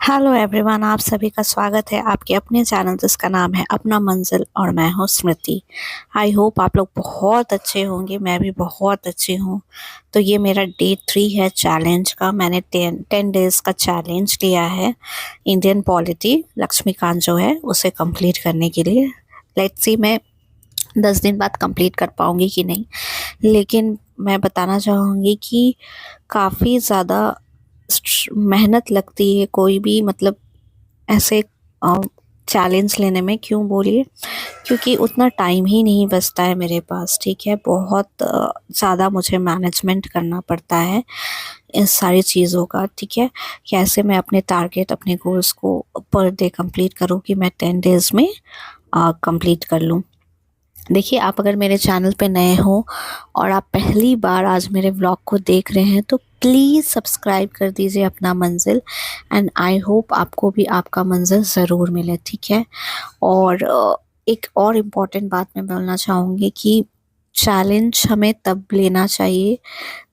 Hello everyone, आप सभी का स्वागत है आपके अपने चैनल जिसका नाम है अपना मंजिल और मैं हूँ स्मृति। आई होप आप लोग बहुत अच्छे होंगे, मैं भी बहुत अच्छी हूँ। तो ये मेरा डे 3 है चैलेंज का। मैंने 10 डेज़ का चैलेंज लिया है इंडियन पॉलिटी लक्ष्मीकांत जो है उसे कंप्लीट करने के लिए। लेट्स सी मैं 10 दिन बाद कंप्लीट कर पाऊँगी कि नहीं, लेकिन मैं बताना चाहूँगी कि काफ़ी ज़्यादा मेहनत लगती है कोई भी मतलब ऐसे चैलेंज लेने में। क्यों बोलिए? क्योंकि उतना टाइम ही नहीं बचता है मेरे पास, ठीक है। बहुत ज़्यादा मुझे मैनेजमेंट करना पड़ता है इस सारी चीज़ों का, ठीक है। कैसे मैं अपने टारगेट अपने गोल्स को पर डे कंप्लीट करूँ कि मैं 10 डेज़ में कंप्लीट कर लूँ। देखिए, आप अगर मेरे चैनल पे नए हो और आप पहली बार आज मेरे व्लॉग को देख रहे हैं तो प्लीज़ सब्सक्राइब कर दीजिए अपना मंजिल। एंड आई होप आपको भी आपका मंजिल ज़रूर मिले, ठीक है। और एक और इम्पॉर्टेंट बात मैं बोलना चाहूँगी कि चैलेंज हमें तब लेना चाहिए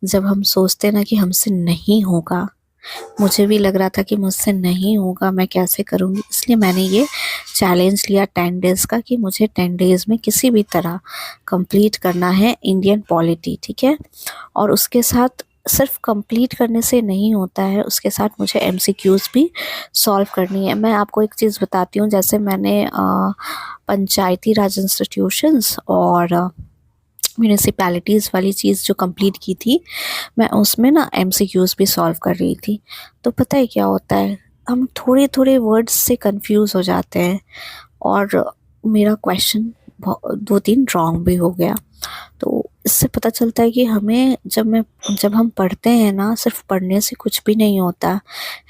जब हम सोचते ना कि हमसे नहीं होगा। मुझे भी लग रहा था कि मुझसे नहीं होगा, मैं कैसे करूँगी, इसलिए मैंने ये चैलेंज लिया 10 डेज़ का कि मुझे 10 डेज़ में किसी भी तरह कंप्लीट करना है इंडियन पॉलिटी, ठीक है। और उसके साथ सिर्फ कंप्लीट करने से नहीं होता है, उसके साथ मुझे एमसीक्यूज़ भी सॉल्व करनी है। मैं आपको एक चीज़ बताती हूँ, जैसे मैंने पंचायती राज इंस्टीट्यूशंस और म्यूनिसिपैलिटीज़ वाली चीज़ जो कंप्लीट की थी, मैं उसमें ना एमसीक्यूज़ भी सॉल्व कर रही थी। तो पता है क्या होता है, हम थोड़े-थोड़े वर्ड्स से कंफ्यूज हो जाते हैं और मेरा क्वेश्चन 2-3 रॉन्ग भी हो गया। तो इससे पता चलता है कि हमें जब हम पढ़ते हैं ना, सिर्फ पढ़ने से कुछ भी नहीं होता।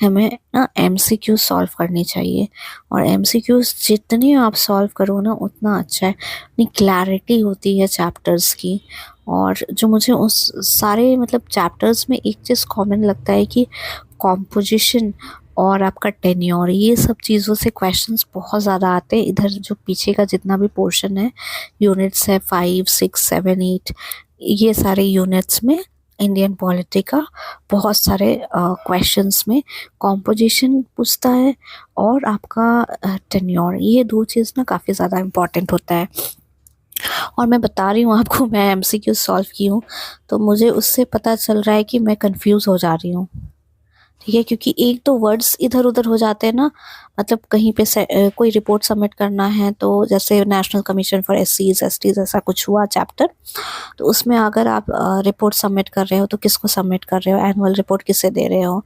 हमें ना एमसीक्यू सॉल्व करनी चाहिए, और एमसीक्यूज जितने आप सॉल्व करो ना उतना अच्छा है। इतनी क्लैरिटी होती है चैप्टर्स की। और जो मुझे उस सारे मतलब चैप्टर्स में एक चीज़ कॉमन लगता है कि कॉम्पोजिशन और आपका टेन्योर, ये सब चीज़ों से क्वेश्चंस बहुत ज़्यादा आते हैं। इधर जो पीछे का जितना भी पोर्शन है, यूनिट्स है 5, 6, 7, 8, ये सारे यूनिट्स में इंडियन पॉलिटी का बहुत सारे क्वेश्चंस में कॉम्पोजिशन पूछता है और आपका टेन्योर, ये दो चीज़ ना काफ़ी ज़्यादा इम्पॉर्टेंट होता है। और मैं बता रही हूँ आपको, मैं एमसीक्यू सॉल्व की हूँ तो मुझे उससे पता चल रहा है कि मैं कंफ्यूज हो जा रही हूँ, ठीक है। क्योंकि एक तो वर्ड्स इधर उधर हो जाते हैं ना, मतलब कहीं पे कोई रिपोर्ट सबमिट करना है, तो जैसे नेशनल कमीशन फॉर एससीज एसटीज ऐसा कुछ हुआ चैप्टर, तो उसमें अगर आप रिपोर्ट सबमिट कर रहे हो तो किसको सबमिट कर रहे हो, एनुअल रिपोर्ट किसे दे रहे हो।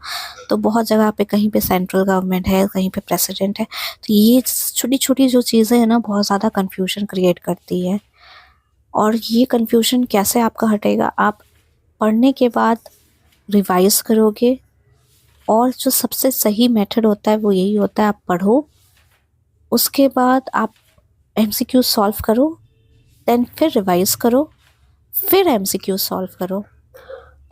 तो बहुत जगह पे कहीं पे सेंट्रल गवर्नमेंट है, कहीं पे प्रेसिडेंट है। तो ये छोटी छोटी जो चीज़ें हैं ना, बहुत ज़्यादा कन्फ्यूजन क्रिएट करती है। और ये कन्फ्यूजन कैसे आपका हटेगा? आप पढ़ने के बाद रिवाइज करोगे, और जो सबसे सही मेथड होता है वो यही होता है, आप पढ़ो, उसके बाद आप एमसीक्यू सॉल्व करो, देन फिर रिवाइज करो, फिर एमसीक्यू सॉल्व करो।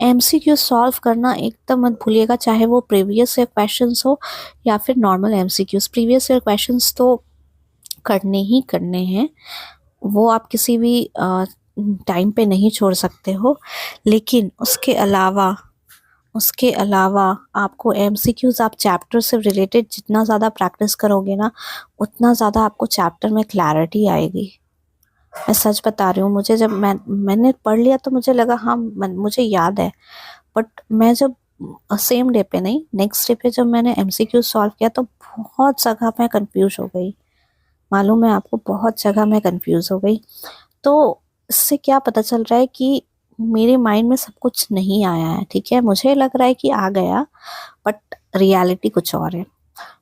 एमसीक्यू सॉल्व करना एकदम मत भूलिएगा, चाहे वो प्रीवियस ईयर क्वेश्चंस हो या फिर normal MCQs. Previous year questions तो करने ही करने हैं, वो आप किसी भी टाइम पे नहीं छोड़ सकते हो। लेकिन उसके अलावा आपको एमसीक्यूज, आप चैप्टर से रिलेटेड जितना ज़्यादा प्रैक्टिस करोगे ना, उतना ज़्यादा आपको चैप्टर में क्लैरिटी आएगी। मैं सच बता रही हूँ, मुझे जब मैंने पढ़ लिया तो मुझे लगा हाँ मुझे याद है। बट मैं जब सेम डे पे नहीं, नेक्स्ट डे पे जब मैंने एमसीक्यू सॉल्व किया तो बहुत जगह मैं कंफ्यूज हो गई। मालूम है आपको, बहुत जगह मैं कंफ्यूज हो गई। तो इससे क्या पता चल रहा है कि मेरे माइंड में सब कुछ नहीं आया है, ठीक है। मुझे लग रहा है कि आ गया, बट रियलिटी कुछ और है।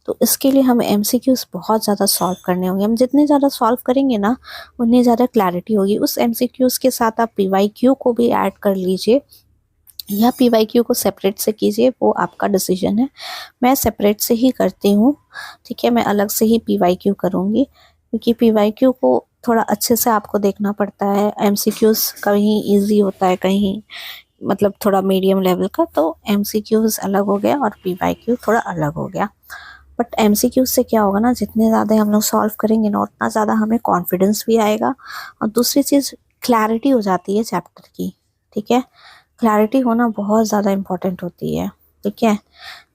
तो इसके लिए हमें एमसीक्यूज बहुत ज़्यादा सॉल्व करने होंगे। हम जितने ज़्यादा सॉल्व करेंगे ना, उतनी ज़्यादा क्लैरिटी होगी। उस एमसीक्यूज के साथ आप पीवाईक्यू को भी ऐड कर लीजिए, या पीवाईक्यू को सेपरेट से कीजिए, वो आपका डिसीजन है। मैं सेपरेट से ही करती हूँ, ठीक है। मैं अलग से ही पीवाईक्यू करूँगी, क्योंकि पीवाईक्यू को थोड़ा अच्छे से आपको देखना पड़ता है। एमसीक्यूज कहीं इजी होता है, कहीं मतलब थोड़ा मीडियम लेवल का, तो एमसीक्यूज अलग हो गया और पीवाईक्यू थोड़ा अलग हो गया। बट एमसीक्यूज से क्या होगा ना, जितने ज़्यादा हम लोग सॉल्व करेंगे ना, उतना ज़्यादा हमें कॉन्फिडेंस भी आएगा। और दूसरी चीज़, क्लैरिटी हो जाती है चैप्टर की, ठीक है। क्लैरिटी होना बहुत ज़्यादा इम्पोर्टेंट होती है। ठीक है।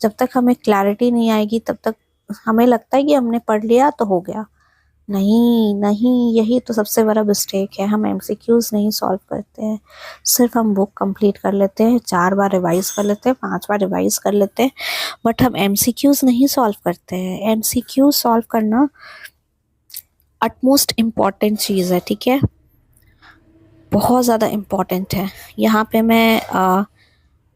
जब तक हमें क्लैरिटी नहीं आएगी तब तक हमें लगता है कि हमने पढ़ लिया तो हो गया। नहीं नहीं, यही तो सबसे बड़ा मिस्टेक है। हम एमसीक्यूज नहीं सॉल्व करते हैं, सिर्फ हम बुक कंप्लीट कर लेते हैं, 4 बार रिवाइज कर लेते हैं, 5 बार रिवाइज कर लेते हैं, बट हम एमसीक्यूज नहीं सॉल्व करते हैं। एमसीक्यूज सॉल्व करना अटमोस्ट इम्पॉर्टेंट चीज़ है, ठीक है, बहुत ज़्यादा इम्पॉर्टेंट है। यहाँ पे मैं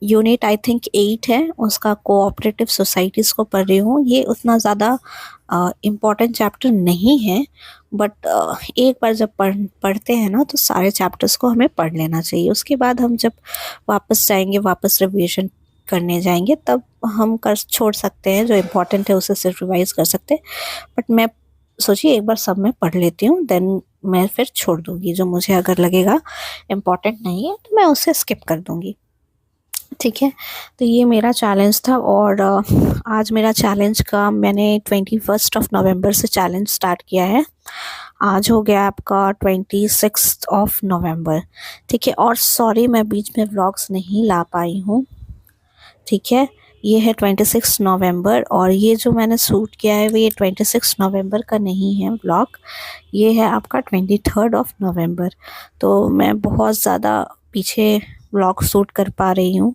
यूनिट आई थिंक 8 है, उसका कोऑपरेटिव सोसाइटीज़ को पढ़ रही हूँ। ये उतना ज़्यादा इम्पॉर्टेंट चैप्टर नहीं है, बट एक बार जब पढ़ते हैं ना तो सारे चैप्टर्स को हमें पढ़ लेना चाहिए। उसके बाद हम जब वापस जाएंगे, वापस रिवीजन करने जाएंगे, तब हम कर छोड़ सकते हैं, जो इम्पोर्टेंट है उसे सिर्फ रिवाइज कर सकते हैं। बट मैं सोचिए एक बार सब मैं पढ़ लेती हूँ, देन मैं फिर छोड़ दूंगी। जो मुझे अगर लगेगा इम्पोर्टेंट नहीं है तो मैं उसे स्किप कर दूंगी, ठीक है। तो ये मेरा चैलेंज था, और आज मेरा चैलेंज का मैंने 21 नवंबर से चैलेंज स्टार्ट किया है। आज हो गया आपका 26 नवंबर, ठीक है। और सॉरी मैं बीच में व्लॉग्स नहीं ला पाई हूँ, ठीक है। ये है 26 नवंबर, और ये जो मैंने शूट किया है वो ये 26 नवंबर का नहीं है व्लॉग, ये है आपका 23 नवंबर। तो मैं बहुत ज़्यादा पीछे व्लॉग शूट कर पा रही हूँ,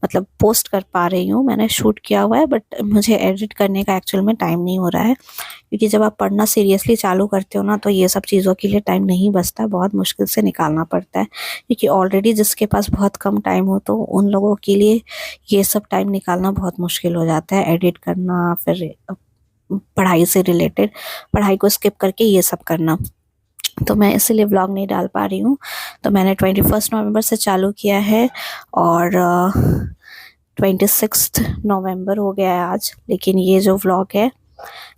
मतलब पोस्ट कर पा रही हूँ। मैंने शूट किया हुआ है बट मुझे एडिट करने का एक्चुअल में टाइम नहीं हो रहा है, क्योंकि जब आप पढ़ना सीरियसली चालू करते हो ना तो ये सब चीज़ों के लिए टाइम नहीं बचता, बहुत मुश्किल से निकालना पड़ता है। क्योंकि ऑलरेडी जिसके पास बहुत कम टाइम हो तो उन लोगों के लिए ये सब टाइम निकालना बहुत मुश्किल हो जाता है, एडिट करना, फिर पढ़ाई से रिलेटेड, पढ़ाई को स्किप करके ये सब करना। तो मैं इसीलिए व्लॉग नहीं डाल पा रही हूँ। तो मैंने 21 नवंबर से चालू किया है, और 26 नवंबर हो गया है आज, लेकिन ये जो व्लॉग है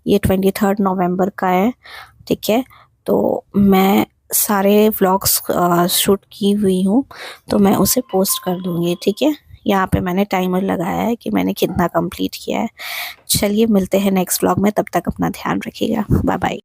ये 23 नवंबर का है, ठीक है। तो मैं सारे व्लॉग्स शूट की हुई हूँ, तो मैं उसे पोस्ट कर दूँगी, ठीक है। यहाँ पे मैंने टाइमर लगाया है कि मैंने कितना कंप्लीट किया है। चलिए मिलते हैं नेक्स्ट व्लॉग में, तब तक अपना ध्यान रखिएगा, बाय बाय।